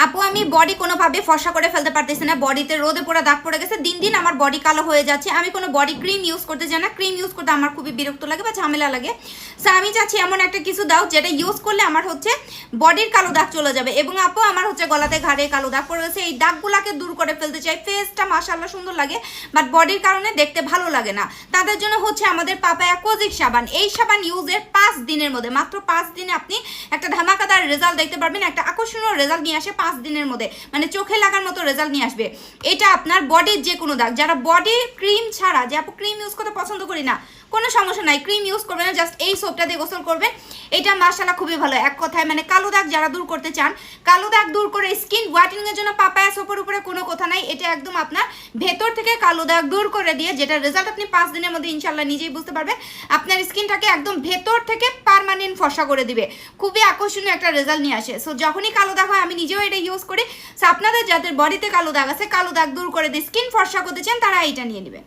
আপু আমি বডি কোনোভাবে ফর্সা করে ফেলতে পারতেছি না, বডিতে রোদে পোড়া দাগ পড়ে গেছে, দিন দিন আমার বডি কালো হয়ে যাচ্ছে। আমি কোনো বডি ক্রিম ইউজ করতে চাই না, ক্রিম ইউজ করতে আমার খুবই বিরক্ত লাগে বা ঝামেলা লাগে। সো আমি চাচ্ছি এমন একটা কিছু দাও যেটা ইউজ করলে আমার হচ্ছে বডির কালো দাগ চলে যাবে। এবং আপু আমার হচ্ছে গলাতে ঘাড়ে কালো দাগ পড়ে গেছে, এই দাগগুলাকে দূর করে ফেলতে চাই। ফেসটা মাশাআল্লাহ সুন্দর লাগে, বাট বডির কারণে দেখতে ভালো লাগে না। তাদের জন্য হচ্ছে আমাদের পাপায়া কোজিক সাবান। এই সাবান ইউজের 5 দিনের মধ্যে, মাত্র 5 দিনে আপনি একটা ধামাকাদার রেজাল্ট দেখতে পারবেন, একটা আকর্ষণীয় রেজাল্ট নিয়ে আসে 5 দিনের মধ্যে, মানে চোখে লাগার মতো রেজাল্ট নিয়ে আসবে। এটা আপনার বডির যে কোনো দাগ, যারা বডি ক্রিম ছাড়া, যে আপু ক্রিম ইউজ করতে পছন্দ করি না, কোনো সমস্যা নাই, ক্রিম ইউজ করবেন না, জাস্ট এই সোপটা দিয়ে গোসল করবেন। এটা মাশাআল্লাহ খুবই ভালো। এক কথায় মানে কালো দাগ যারা দূর করতে চান, কালো দাগ দূর করে স্কিন হোয়াইটেনিং এর জন্য পাপায়া সোপের উপরে কোনো কথা নাই। এটা একদম আপনার ভেতর থেকে কালো দাগ দূর করে দিয়ে, যেটা রেজাল্ট আপনি 5 দিনের মধ্যে ইনশাআল্লাহ নিজেই বুঝতে পারবেন, আপনার স্কিনটাকে একদম ভেতর থেকে পার্মানেন্ট ফর্সা করে দিবে। খুবই আকর্ষণীয় একটা রেজাল্ট নিয়ে আসে। সো যখনই কালো দাগ হয়, আমি নিজেও এটা ইউজ করি। সো আপনাদের যাদের বডিতে কালো দাগ আছে, কালো দাগ দূর করে দিয়ে স্কিন ফর্সা করতে চান, তারা এটা নিয়ে নেবেন।